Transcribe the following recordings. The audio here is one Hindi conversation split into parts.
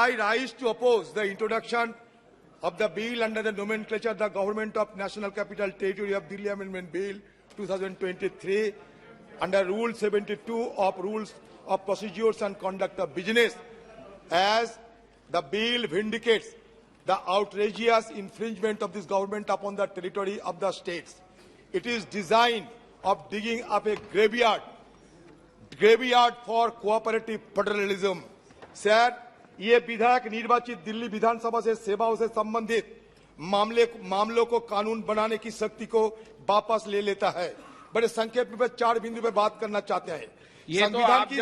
I rise to oppose the introduction of the bill under the nomenclature the Government of National Capital Territory of Delhi Amendment Bill 2023 under Rule 72 of Rules of Procedures and Conduct of Business, as the bill vindicates the outrageous infringement of this government upon the territory of the states. It is designed of digging up a graveyard for cooperative federalism. Sir, ये विधायक निर्वाचित दिल्ली विधानसभा से सेवाओं से संबंधित मामलों को कानून बनाने की शक्ति को वापस ले लेता है। बड़े संक्षेप में 4 बिंदु पे बात करना चाहते हैं। संविधान की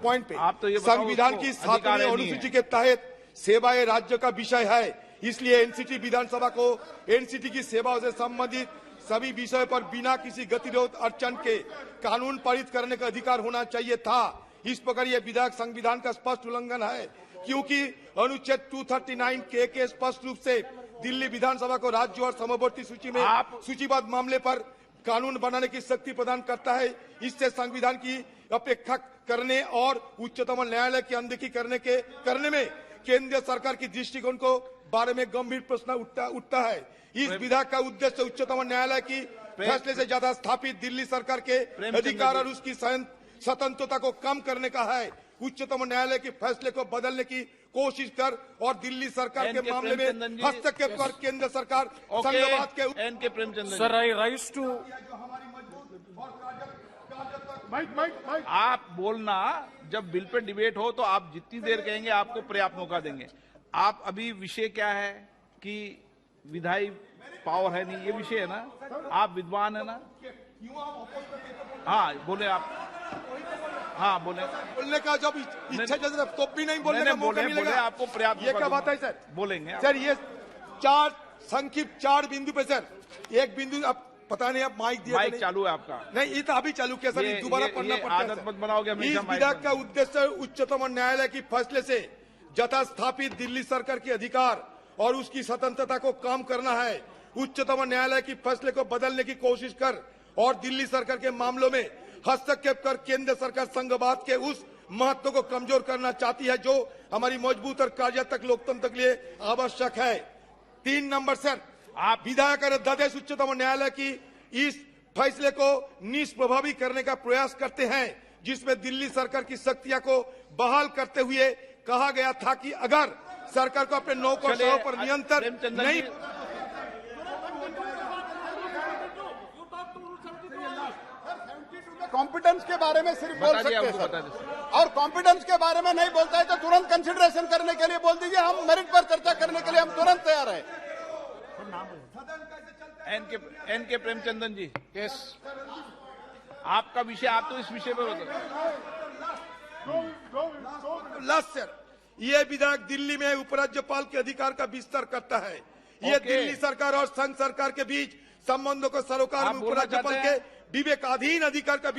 पॉइंट पे संविधान की 7वीं अनुसूची के तहत सेवाएं राज्य का विषय है, इसलिए एनसीटी विधानसभा को एनसीटी की सेवाओं से संबंधित सभी विषयों पर बिना किसी गतिरोध अड़चन के कानून पारित करने का अधिकार होना चाहिए था। इस प्रकार यह विधायक संविधान का स्पष्ट उल्लंघन है, क्योंकि अनुच्छेद 239 के स्पष्ट रूप से दिल्ली विधानसभा को राज्य और समवर्ती सूची में सूचीबद्ध मामले पर कानून बनाने की शक्ति प्रदान करता है। इससे संविधान की अपेक्षा करने और उच्चतम न्यायालय की अनदेखी करने में केंद्र सरकार की दृष्टिकोण को बारे में गंभीर प्रश्न उठता है। इस विधायक का उद्देश्य उच्चतम न्यायालय की फैसले से ज्यादा स्थापित दिल्ली सरकार के अधिकार और उसकी स्वतंत्रता को कम करने का है। उच्चतम न्यायालय के फैसले को बदलने की कोशिश कर और दिल्ली सरकार के मामले में हस्तक्षेप कर केंद्र सरकार संघवाद के सर, आई राइज टू आप बोलना, जब बिल पे डिबेट हो तो आप जितनी देर कहेंगे आपको पर्याप्त मौका देंगे। आप अभी विषय क्या है कि विधायी पावर है नहीं, ये विषय है ना, आप विद्वान है ना। हाँ बोले आप, हाँ बोलने का जब इच्छा तो भी नहीं बोलने का मौका मिलेगा। आपको पर्याप्त ये क्या बात है सर? बोलेंगे सर। ये 4 बिंदु पे सर, एक बिंदु अब पता नहीं, अब माइक दिया माइक चालू है आपका? नहीं, ये तो अभी चालू किया सर, दोबारा पढ़ना पड़ता है। आदत मत बनाओगे। इस विधायक का उद्देश्य उच्चतम न्यायालय की फैसले से यथास्थापित दिल्ली सरकार के अधिकार और उसकी स्वतंत्रता को कम करना है। उच्चतम न्यायालय की फैसले को बदलने की कोशिश कर और दिल्ली सरकार के मामलों में हस्तक्षेप कर केंद्र सरकार संघवाद के उस महत्व को कमजोर करना चाहती है जो हमारी मजबूत और कार्यात्मक लोकतंत्र के लिए आवश्यक है। 3 नंबर सर, आप विधायक और अध्यादेश उच्चतम न्यायालय की इस फैसले को निष्प्रभावी करने का प्रयास करते हैं, जिसमें दिल्ली सरकार की शक्तियां को बहाल करते हुए कहा गया था कि अगर सरकार को अपने नौकरों पर नियंत्रण नहीं। कॉम्पिटेंस के बारे में सिर्फ बोल सकते हैं सर, और कॉम्पिटेंस के बारे में नहीं बोलता है तो तुरंत कंसिडरेशन करने के लिए बोल दीजिए। हम मेरिट पर चर्चा करने के लिए हम तुरंत तैयार हैं। एन के प्रेमचंदन जी, यस, आपका विषय, आप तो इस विषय पर लास्ट सर, ये विधायक दिल्ली में उपराज्यपाल के अधिकार का विस्तार करता है। ये दिल्ली सरकार और संघ सरकार के बीच संबंधों को सरोकार में उपराज्यपाल के विवेकाधीन अधिकार का